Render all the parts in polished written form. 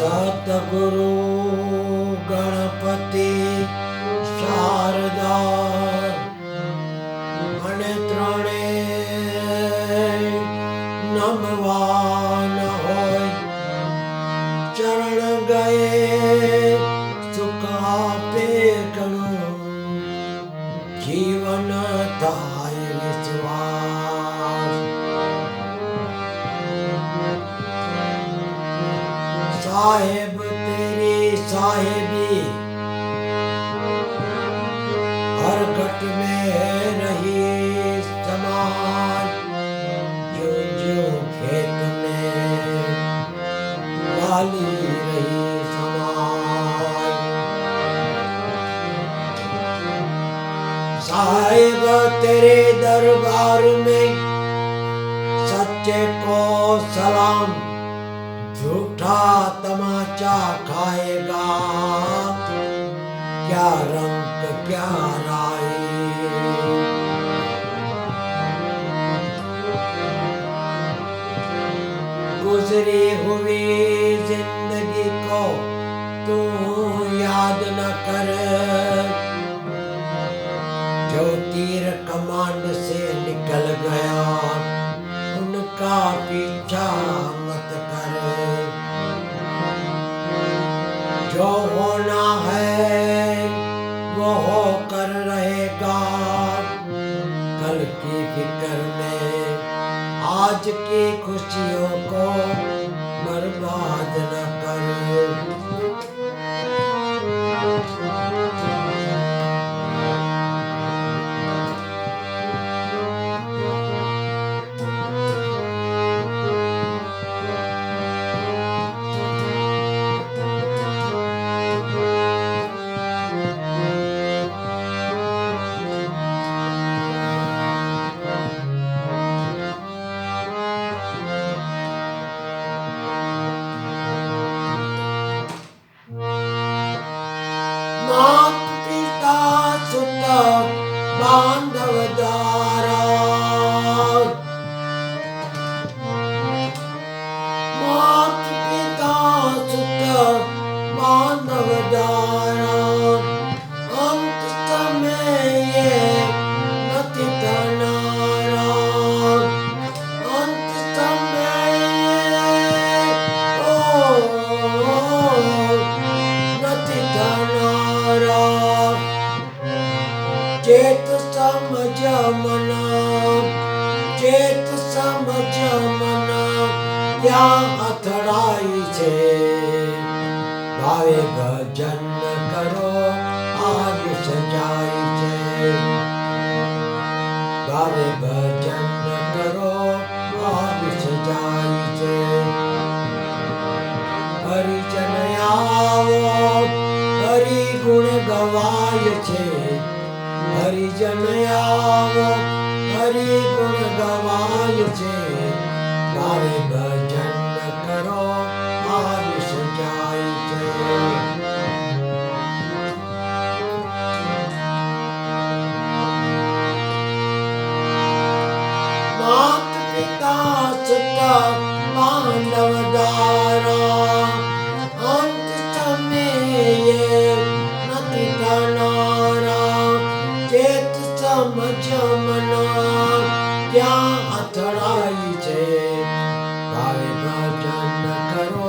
सतगुरु गणपति शारदा અને ત્રણે નમવાન હોય ચરણ ગયે સુખ આપે ઘણું જીવન થાય વિશ્વાસ साहेब तेरी साहेबी हर घट में रही समान जो जो खेत में डाली रही समान साहेब तेरे दरबार में सच्चे को सलाम झूठा तमाचा खाएगा क्या रंग क्या राय गुजरी हुई जिंदगी को तू याद न कर जो तीर कमांड से निकल गया उनका पीछा मत कर जो होना है वो होकर रहेगा कल की फिक्र में आज की खुशियों को बर्बाद न कर मात पिता सुत बांधव दारा मात पिता सुत बांधव दारा अंत समय ये नति तनारा अंत समय नति तनारा चेत समझ मना चेत समझ मना क्या અથડાઈ છે ભાવે ભજન કરો આયુષ જાય છે ભાવે ભજન કરો આયુષ જાય છે હરિજન આવો હરિ ગુણ ગવાય છે હરિજન આવો હરિ ગુણ ગવાય છે ભાવે ભજન કરો આયુષ જાય છે માત પિતા સુત બાંધવ દારા અંત સમયે નથી તનારા ચેત સમજ મના ક્યાં અથડાઈ છે ભાવે ભજન કરો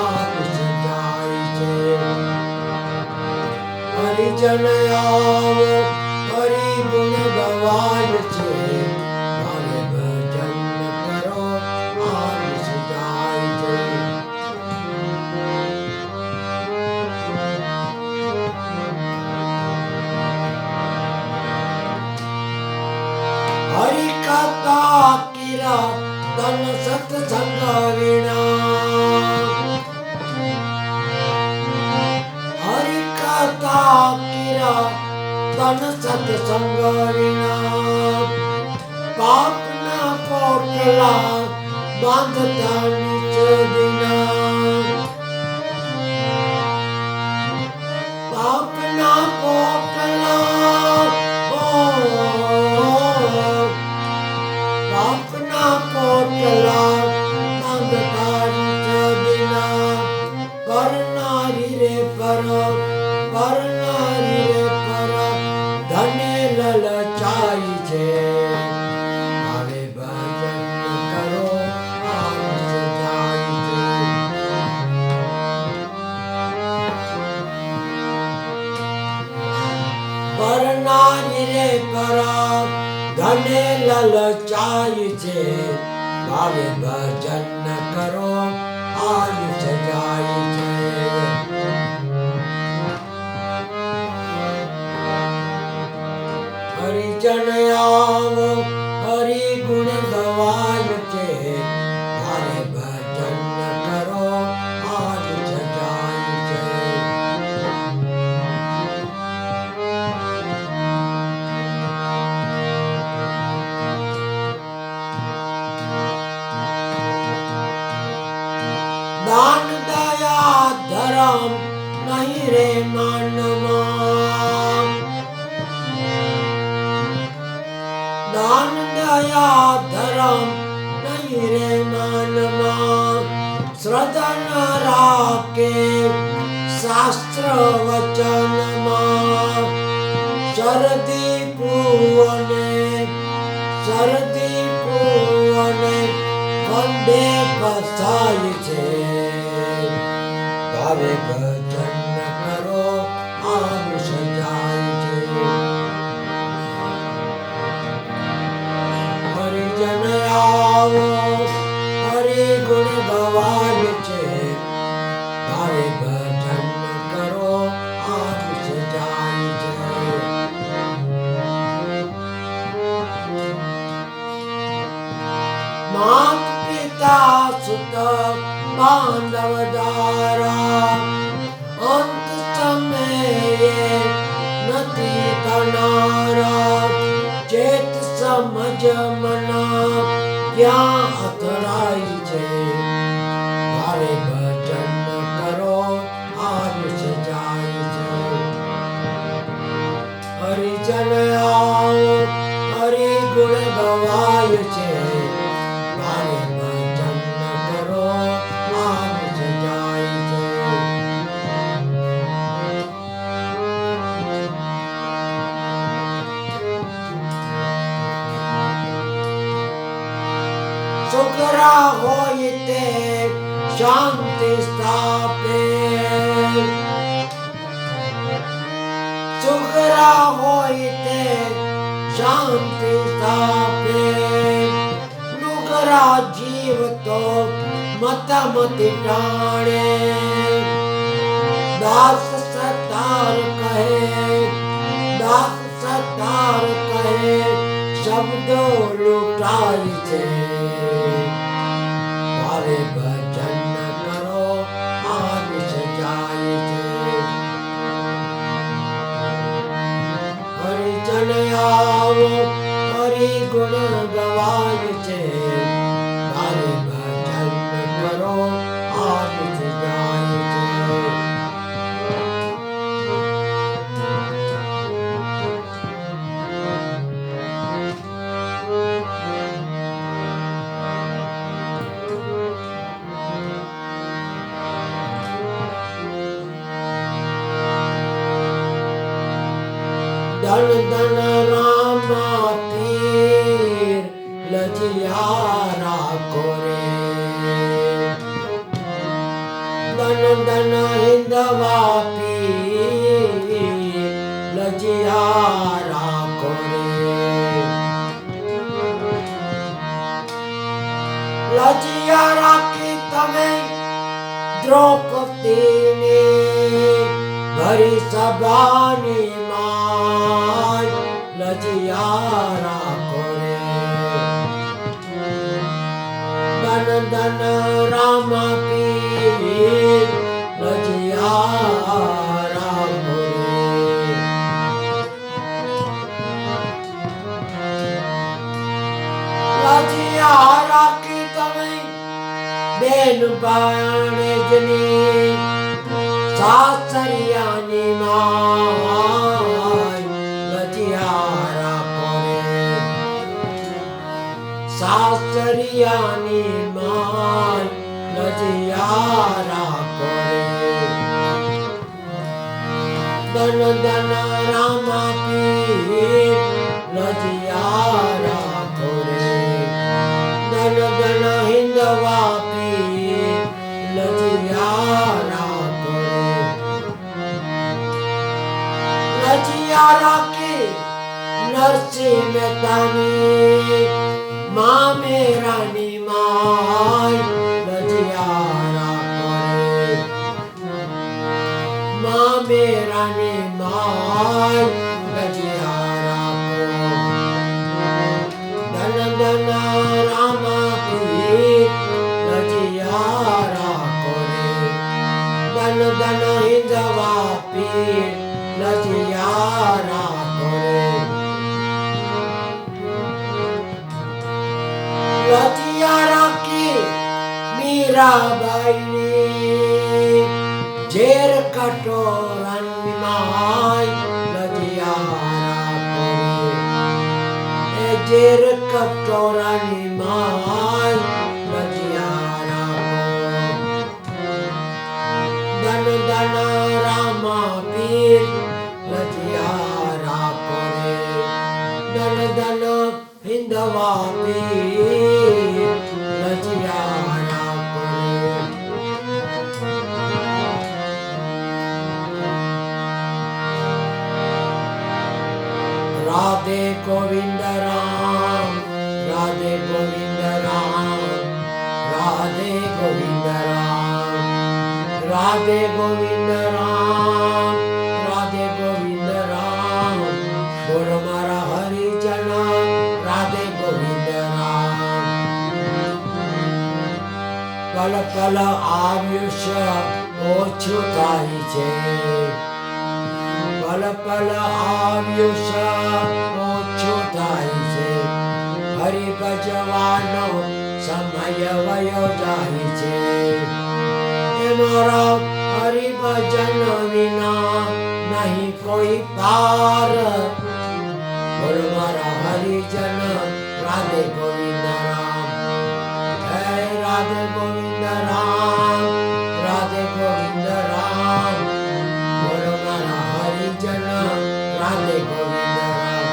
આયુષ જાય છે હરિજન આવો હરિ ગુણ ગવાય છે ભાવે ભજન કરો આયુષ જાય છે हरि कथा किरा तन सत्संग विना हरि कथा किरा तन सत्संग विना पाप ना पोटला बांधता निज दिना पाप ना पोटला पापना पोटला बांधता निज दिना લલચાય છે ભાવે ભજન કરો આયુષ્ય જાય છે હરિજન આવો હરિ ગુણ ગવાય છે ભાવે ભજન કરો આયુષ્ય જાય છે દાન દયા ધર્મ નહીં રે માનમાં દાન દયા ધર્મ નહીં રે માનમાં શ્રદ્ધા ન રાખે શાસ્ત્ર વચનમાં શરદી પૂવને વંદે ફસાય છે ભાવે ભજન કરો આયુષ્ય જાય છે હરિજન આવો હરિ ગુણ ગવાય છે ભાવે ભજન કરો આયુષ્ય જાય છે માત પિતા સુત બાંધવ દ્વારા અંત સમયે નથી થનારા ચેત સમજ મના ક્યાં અથડાય છે ભાવે ભજન કરો આયુષ્ય જાય છે હરિજન આવો હરિ ગુણ ગવાય છે ભાવે ભજન કરો આયુષ્ય જાય છે સુખરા હોય તે શાંતિ સ્થાપે સુખરા હોય તે શાંતિ સ્થાપે નુગરા જીવ તો મતમતિ ટાણે દાસ સતાર કહે શબ્દો લૂંટાય છે ભાવે ભજન કરો આયુષ્ય જાય છે હરિજન આવો હરિ ગુણ ગવાય છે ભાવે ભજન કરો આયુષ્ય જાય છે ધન ધન રામા પીર લજિયા રાખો રે ધન ધન હિંદવા પીર લજિયા રાખો રે લજિયા રાખી તમે દ્રૌપદીને ભરી સભાની માય લજિયા રાખો રે ધન ધન રામા પીર લજિયા રાખો રે લજિયા રાખી તમે બેન બાણજની સાસરિયાની માય લજિયા રાખો રે સાસરિયાની માય લજિયા રાખો રે ધન ધન રામા પીર લજિયા રાખો રે ધન ધન હિંદવા પીર લજિયા રાખો રે લજિયા રાખી નરસિંહ મહેતાની લજિયા રાખી મીરાબાઈની ઝેર કટોરાની માય લજિયા રાખો એ ઝેર કટોરાની માય લજિયા રાખો ધન ધન રામા પીર લજિયા રાખો રે ધન ધન હિંદવા પીર લજિયા રાખો રે રાધે ગોવિંદ રામ રાધે ગોવિંદ રામ રાધે ગોવિંદ રામ રાધે ગોવિંદ રામ રાધે ગોવિંદ રામ બોલ મારા હરિજન રાધે ગોવિંદ રામ પલ પલ આયુષ્ય ઓછું થાય છે પલ પલ આયુષ્ય ઓછું થાય છે હરિ ભજવાનો સમય વયો જાય છે એ મારા હરિ ભજન વિના નહીં કોઈ પાર બોલ મારા હરિજન રાધે ગોવિંદ રામ હે રાધે ગોવિંદ રામ રાધે ગોવિંદ રામ બોલ મારા હરિજન રાધે ગોવિંદ રામ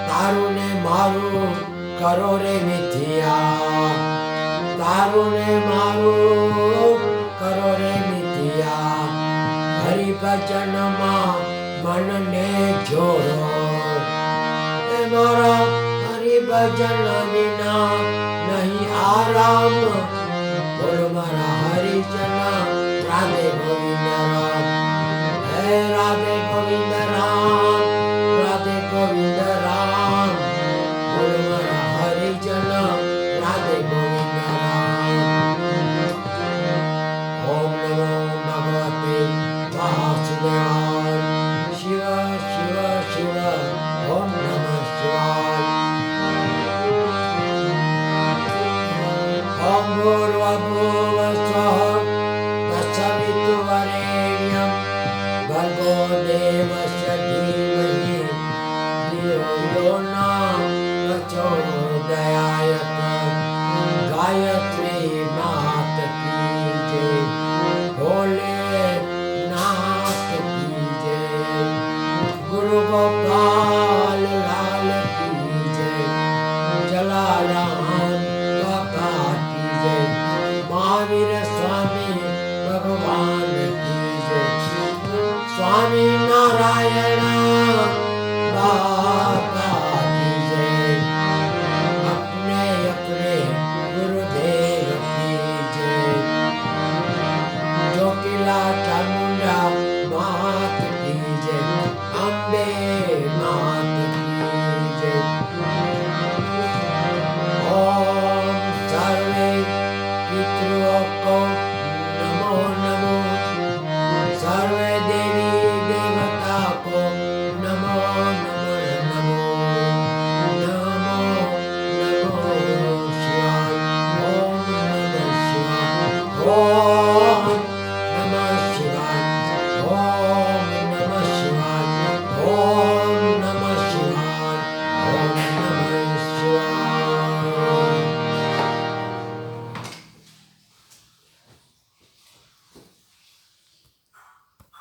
તારું ને મારું કરો રે મિથિયા તારું ને મારું કરો રે મિથિયા હરિ ભજનમાં મનને જોડો એ મારા હરિ ભજન વિના નહીં આરામ બોલ મારા હરિજન રાધે ગોવિંદ રામ હે રાધે ગોવિંદ રામ રાધે ગોવિંદ રામ બોલ મારા હરિજન રાધે ગોવિંદ રામ ઓમ નમો ભગવતે વાસુદેવાય શિવ શિવ શિવ ઓમ નમઃ શિવાય ઓમ ભૂર્ભુવઃ સ્વઃ તત્સવિતુર્વરેણ્યં ભર્ગો દેવસ્ય ધીમહિ ધિયો યો ન પ્રચોદયાત ગાયત્રી માત કી જય ભોલે નાથ કી જય ગુરુ ગોપાલ લાલ કી જય જલારામ